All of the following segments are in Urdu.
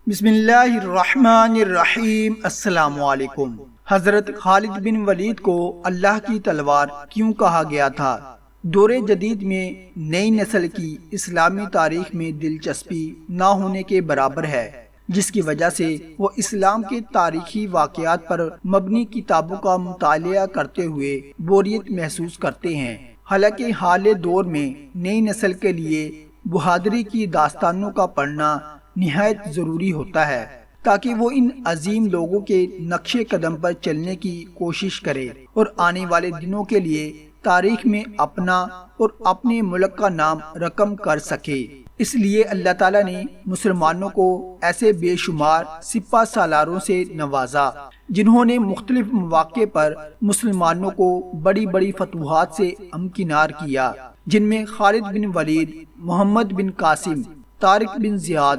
بسم اللہ الرحمن الرحیم۔ السلام علیکم۔ حضرت خالد بن ولید کو اللہ کی تلوار کیوں کہا گیا تھا؟ دور جدید میں نئی نسل کی اسلامی تاریخ میں دلچسپی نہ ہونے کے برابر ہے، جس کی وجہ سے وہ اسلام کے تاریخی واقعات پر مبنی کتابوں کا مطالعہ کرتے ہوئے بوریت محسوس کرتے ہیں۔ حالانکہ حال دور میں نئی نسل کے لیے بہادری کی داستانوں کا پڑھنا نہایت ضروری ہوتا ہے، تاکہ وہ ان عظیم لوگوں کے نقش قدم پر چلنے کی کوشش کرے اور آنے والے دنوں کے لیے تاریخ میں اپنا اور اپنے ملک کا نام رقم کر سکے۔ اس لیے اللہ تعالیٰ نے مسلمانوں کو ایسے بے شمار سپہ سالاروں سے نوازا جنہوں نے مختلف مواقع پر مسلمانوں کو بڑی بڑی فتوحات سے ہمکنار کیا، جن میں خالد بن ولید، محمد بن قاسم، طارق بن زیاد،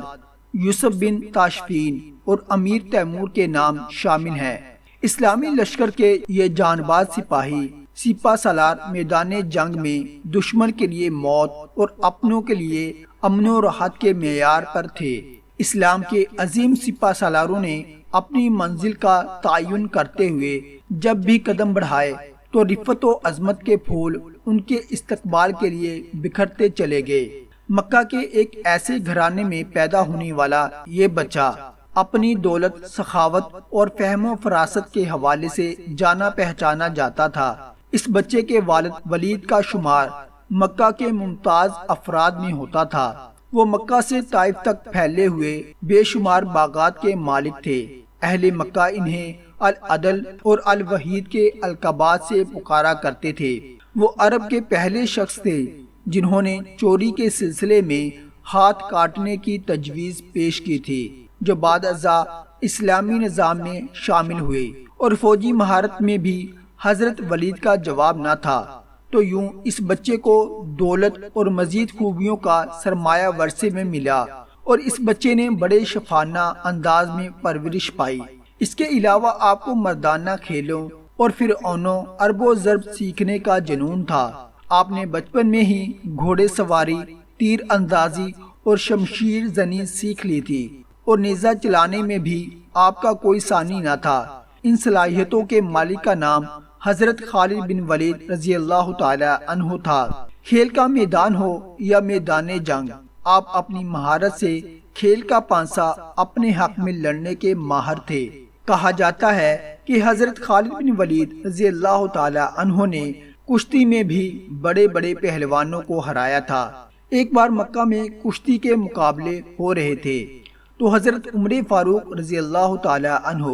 یوسف بن تاشفین اور امیر تیمور کے نام شامل ہیں۔ اسلامی لشکر کے یہ جانباز سپاہی سپہ سالار میدان جنگ میں دشمن کے لیے موت اور اپنوں کے لیے امن و راحت کے معیار پر تھے۔ اسلام کے عظیم سپہ سالاروں نے اپنی منزل کا تعین کرتے ہوئے جب بھی قدم بڑھائے تو رفت و عظمت کے پھول ان کے استقبال کے لیے بکھرتے چلے گئے۔ مکہ کے ایک ایسے گھرانے میں پیدا ہونے والا یہ بچہ اپنی دولت، سخاوت اور فہم و فراست کے حوالے سے جانا پہچانا جاتا تھا۔ اس بچے کے والد ولید کا شمار مکہ کے ممتاز افراد میں ہوتا تھا۔ وہ مکہ سے طائف تک پھیلے ہوئے بے شمار باغات کے مالک تھے۔ اہل مکہ انہیں العدل اور الوحید کے القابات سے پکارا کرتے تھے۔ وہ عرب کے پہلے شخص تھے جنہوں نے چوری کے سلسلے میں ہاتھ کاٹنے کی تجویز پیش کی تھی، جو بعد ازاں اسلامی نظام میں شامل ہوئے، اور فوجی مہارت میں بھی حضرت ولید کا جواب نہ تھا۔ تو یوں اس بچے کو دولت اور مزید خوبیوں کا سرمایہ ورثے میں ملا، اور اس بچے نے بڑے شفانہ انداز میں پرورش پائی۔ اس کے علاوہ آپ کو مردانہ کھیلوں اور فرعونوں ارب و ضرب سیکھنے کا جنون تھا۔ آپ نے بچپن میں ہی گھوڑے سواری، تیر اندازی اور شمشیر زنی سیکھ لی تھی، اور نیزہ چلانے میں بھی آپ کا کوئی ثانی نہ تھا۔ ان صلاحیتوں کے مالک کا نام حضرت خالد بن ولید رضی اللہ تعالی عنہ تھا۔ کھیل کا میدان ہو یا میدان جنگ، آپ اپنی مہارت سے کھیل کا پانسا اپنے حق میں لڑنے کے ماہر تھے۔ کہا جاتا ہے کہ حضرت خالد بن ولید رضی اللہ تعالی عنہ نے کشتی میں بھی بڑے بڑے پہلوانوں کو ہرایا تھا۔ ایک بار مکہ میں کشتی کے مقابلے ہو رہے تھے تو حضرت عمر فاروق رضی اللہ تعالی عنہ،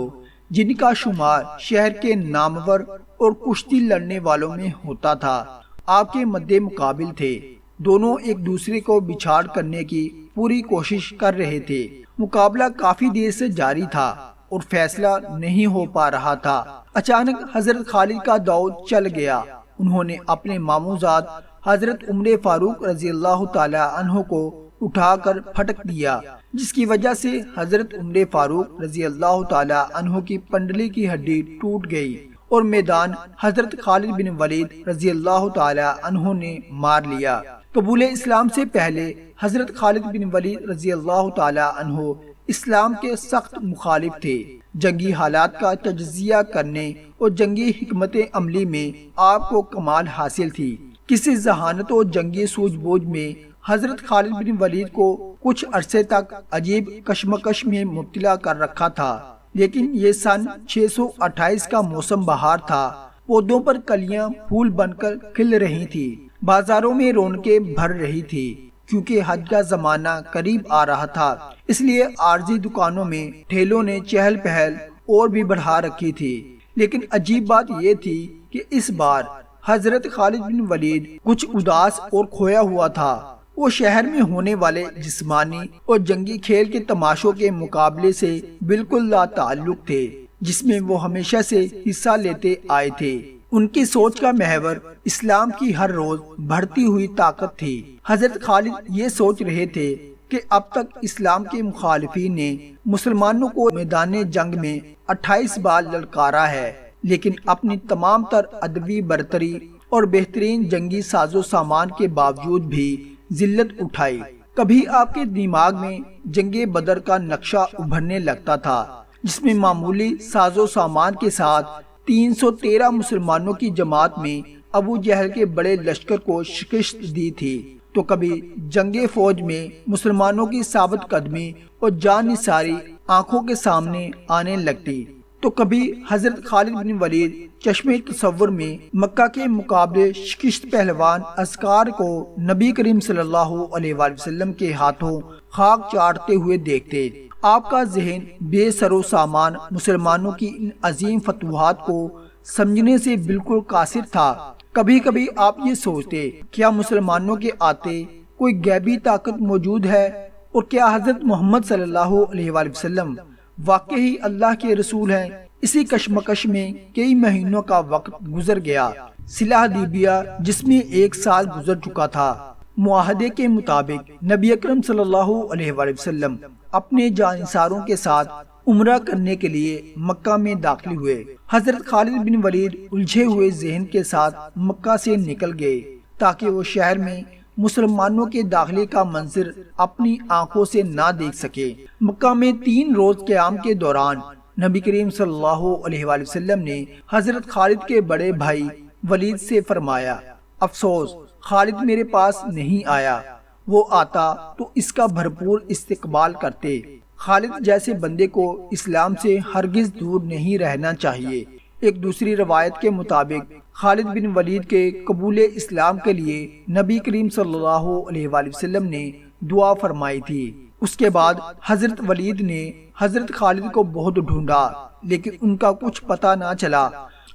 جن کا شمار شہر کے نامور اور کشتی لڑنے والوں میں ہوتا تھا، آپ کے مد مقابل تھے۔ دونوں ایک دوسرے کو بچھاڑ کرنے کی پوری کوشش کر رہے تھے۔ مقابلہ کافی دیر سے جاری تھا اور فیصلہ نہیں ہو پا رہا تھا۔ اچانک حضرت خالد کا داؤ چل گیا۔ انہوں نے اپنے ماموزاد حضرت عمر فاروق رضی اللہ تعالی عنہ کو اٹھا کر پھٹک دیا، جس کی وجہ سے حضرت عمر فاروق رضی اللہ تعالی عنہ کی پنڈلی کی ہڈی ٹوٹ گئی، اور میدان حضرت خالد بن ولید رضی اللہ تعالی عنہ نے مار لیا۔ قبول اسلام سے پہلے حضرت خالد بن ولید رضی اللہ تعالی عنہ اسلام کے سخت مخالف تھے۔ جنگی حالات کا تجزیہ کرنے اور جنگی حکمت عملی میں آپ کو کمال حاصل تھی۔ کسی ذہانت و جنگی سوجھ بوجھ میں حضرت خالد بن ولید کو کچھ عرصے تک عجیب کشمکش میں مبتلا کر رکھا تھا، لیکن یہ سن 628 کا موسم بہار تھا۔ پودوں پر کلیاں پھول بن کر کھل رہی تھی، بازاروں میں رونقیں بھر رہی تھی، کیونکہ حج کا زمانہ قریب آ رہا تھا۔ اس لیے عارضی دکانوں میں ٹھیلوں نے چہل پہل اور بھی بڑھا رکھی تھی۔ لیکن عجیب بات یہ تھی کہ اس بار حضرت خالد بن ولید کچھ اداس اور کھویا ہوا تھا۔ وہ شہر میں ہونے والے جسمانی اور جنگی کھیل کے تماشوں کے مقابلے سے بالکل لا تعلق تھے، جس میں وہ ہمیشہ سے حصہ لیتے آئے تھے۔ ان کی سوچ کا محور اسلام کی ہر روز بڑھتی ہوئی طاقت تھی۔ حضرت خالد یہ سوچ رہے تھے کہ اب تک اسلام کے مخالفین نے مسلمانوں کو میدان جنگ میں 28 بار للکارا ہے، لیکن اپنی تمام تر ادبی برتری اور بہترین جنگی ساز و سامان کے باوجود بھی ذلت اٹھائی۔ کبھی آپ کے دماغ میں جنگ بدر کا نقشہ ابھرنے لگتا تھا، جس میں معمولی ساز و سامان کے ساتھ 313 مسلمانوں کی جماعت میں ابو جہل کے بڑے لشکر کو شکست دی تھی، تو کبھی جنگ فوج میں مسلمانوں کی ثابت قدمی اور جان نثاری آنکھوں کے سامنے آنے لگتی، تو کبھی حضرت خالد بن ولید چشمے تصور میں مکہ کے مقابلے شکست پہلوان عسکر کو نبی کریم صلی اللہ علیہ وآلہ وسلم کے ہاتھوں خاک چاٹتے ہوئے دیکھتے۔ آپ کا ذہن بے سر و سامان مسلمانوں کی ان عظیم فتوحات کو سمجھنے سے بالکل قاصر تھا۔ کبھی کبھی آپ یہ سوچتے، کیا مسلمانوں کے آتے کوئی غیبی طاقت موجود ہے، اور کیا حضرت محمد صلی اللہ علیہ وآلہ وسلم واقعی اللہ کے رسول ہیں؟ اسی کشمکش میں کئی مہینوں کا وقت گزر گیا۔ صلح حدیبیہ جس میں 1 سال گزر چکا تھا، معاہدے کے مطابق نبی اکرم صلی اللہ علیہ وآلہ وسلم اپنے جانثاروں کے ساتھ عمرہ کرنے کے لیے مکہ میں داخل ہوئے۔ حضرت خالد بن ولید الجھے ہوئے ذہن کے ساتھ مکہ سے نکل گئے تاکہ وہ شہر میں مسلمانوں کے داخلے کا منظر اپنی آنکھوں سے نہ دیکھ سکے۔ مکہ میں 3 روز قیام کے دوران نبی کریم صلی اللہ علیہ وآلہ وسلم نے حضرت خالد کے بڑے بھائی ولید سے فرمایا، افسوس خالد میرے پاس نہیں آیا، وہ آتا تو اس کا بھرپور استقبال کرتے۔ خالد جیسے بندے کو اسلام سے ہرگز دور نہیں رہنا چاہیے۔ ایک دوسری روایت کے مطابق خالد بن ولید کے قبول اسلام کے لیے نبی کریم صلی اللہ علیہ وآلہ وسلم نے دعا فرمائی تھی۔ اس کے بعد حضرت ولید نے حضرت خالد کو بہت ڈھونڈا، لیکن ان کا کچھ پتہ نہ چلا۔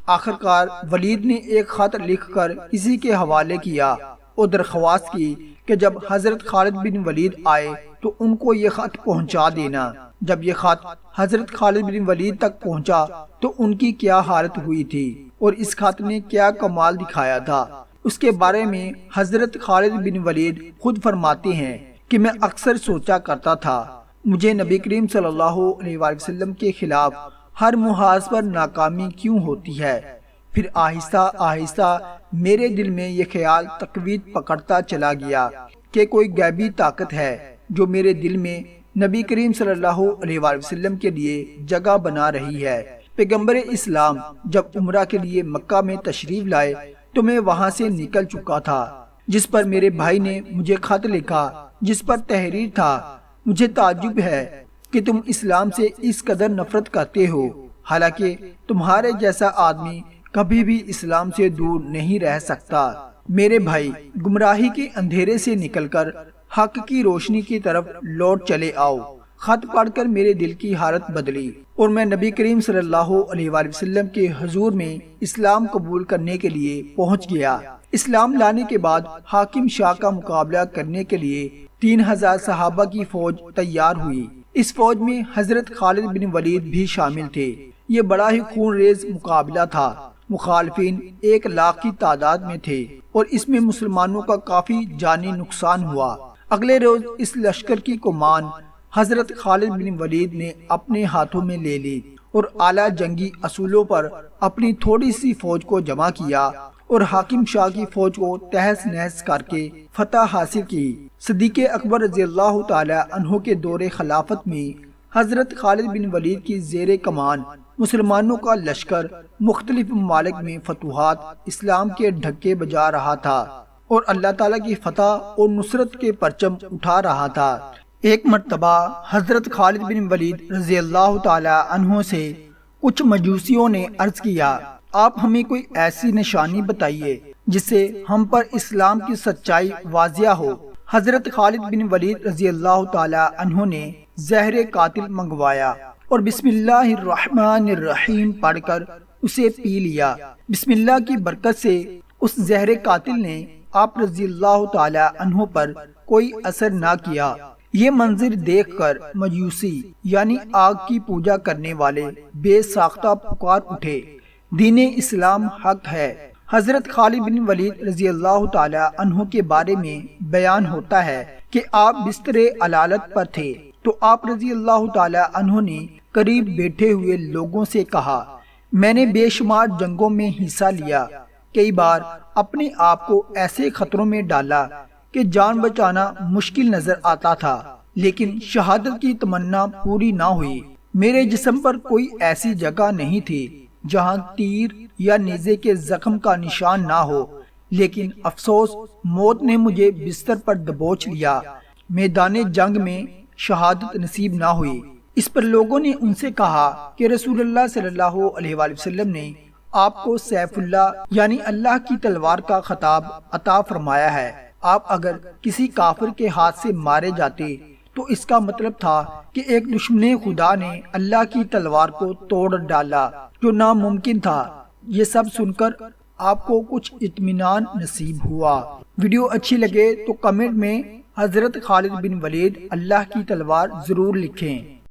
آخرکار ولید نے ایک خط لکھ کر اسی کے حوالے کیا اور درخواست کی کہ جب حضرت خالد بن ولید آئے تو ان کو یہ خط پہنچا دینا۔ جب یہ خط حضرت خالد بن ولید تک پہنچا تو ان کی کیا حالت ہوئی تھی، اور اس خط نے کیا کمال دکھایا تھا، اس کے بارے میں حضرت خالد بن ولید خود فرماتے ہیں کہ میں اکثر سوچا کرتا تھا، مجھے نبی کریم صلی اللہ علیہ وآلہ وسلم کے خلاف ہر محاذ پر ناکامی کیوں ہوتی ہے؟ پھر آہستہ آہستہ میرے دل میں یہ خیال تقویت پکڑتا چلا گیا کہ کوئی غیبی طاقت ہے جو میرے دل میں نبی کریم صلی اللہ علیہ وآلہ وسلم کے لیے جگہ بنا رہی ہے۔ پیغمبر اسلام جب عمرہ کے لیے مکہ میں تشریف لائے تو میں وہاں سے نکل چکا تھا، جس پر میرے بھائی نے مجھے خط لکھا جس پر تحریر تھا، مجھے تعجب ہے کہ تم اسلام سے اس قدر نفرت کرتے ہو، حالانکہ تمہارے جیسا آدمی کبھی بھی اسلام سے دور نہیں رہ سکتا۔ میرے بھائی، گمراہی کے اندھیرے سے نکل کر حق کی روشنی کی طرف لوٹ چلے آؤ۔ خط پڑھ کر میرے دل کی حالت بدلی اور میں نبی کریم صلی اللہ علیہ وآلہ وسلم کے حضور میں اسلام قبول کرنے کے لیے پہنچ گیا۔ اسلام لانے کے بعد حاکم شاہ کا مقابلہ کرنے کے لیے 3000 صحابہ کی فوج تیار ہوئی۔ اس فوج میں حضرت خالد بن ولید بھی شامل تھے۔ یہ بڑا ہی خون ریز مقابلہ تھا۔ مخالفین 1 لاکھ کی تعداد میں تھے اور اس میں مسلمانوں کا کافی جانی نقصان ہوا۔ اگلے روز اس لشکر کی کمان حضرت خالد بن ولید نے اپنے ہاتھوں میں لے لی اور اعلیٰ جنگی اصولوں پر اپنی تھوڑی سی فوج کو جمع کیا اور حاکم شاہ کی فوج کو تہس نہس کر کے فتح حاصل کی۔ صدیق اکبر رضی اللہ تعالی عنہ کے دور خلافت میں حضرت خالد بن ولید کی زیر کمان مسلمانوں کا لشکر مختلف ممالک میں فتوحات اسلام کے ڈھکے بجا رہا تھا اور اللہ تعالیٰ کی فتح اور نصرت کے پرچم اٹھا رہا تھا۔ ایک مرتبہ حضرت خالد بن ولید رضی اللہ تعالی عنہ سے کچھ مجوسیوں نے عرض کیا، آپ ہمیں کوئی ایسی نشانی بتائیے جس سے ہم پر اسلام کی سچائی واضح ہو۔ حضرت خالد بن ولید رضی اللہ تعالی عنہ نے زہر قاتل منگوایا اور بسم اللہ الرحمن الرحیم پڑھ کر اسے پی لیا۔ بسم اللہ کی برکت سے اس زہر قاتل نے آپ رضی اللہ تعالی عنہ پر کوئی اثر نہ کیا۔ یہ منظر دیکھ کر مجوسی یعنی آگ کی پوجا کرنے والے بے ساختہ پکار اٹھے، دین اسلام حق ہے۔ حضرت خالد بن ولید رضی اللہ تعالی عنہ کے بارے میں بیان ہوتا ہے کہ آپ بستر علالت پر تھے تو آپ رضی اللہ تعالی عنہ نے قریب بیٹھے ہوئے لوگوں سے کہا، میں نے بے شمار جنگوں میں حصہ لیا، کئی بار اپنے آپ کو ایسے خطروں میں ڈالا کہ جان بچانا مشکل نظر آتا تھا، لیکن شہادت کی تمنا پوری نہ ہوئی۔ میرے جسم پر کوئی ایسی جگہ نہیں تھی جہاں تیر یا نیزے کے زخم کا نشان نہ ہو، لیکن افسوس موت نے مجھے بستر پر دبوچ لیا۔ میدان جنگ میں شہادت نصیب نہ ہوئی۔ اس پر لوگوں نے ان سے کہا کہ رسول اللہ صلی اللہ علیہ وآلہ وسلم نے آپ کو سیف اللہ یعنی اللہ کی تلوار کا خطاب عطا فرمایا ہے۔ آپ اگر کسی کافر کے ہاتھ سے مارے جاتے تو اس کا مطلب تھا کہ ایک دشمن خدا نے اللہ کی تلوار کو توڑ ڈالا، جو ناممکن تھا۔ یہ سب سن کر آپ کو کچھ اطمینان نصیب ہوا۔ ویڈیو اچھی لگے تو کمنٹ میں حضرت خالد بن ولید اللہ کی تلوار ضرور لکھیں۔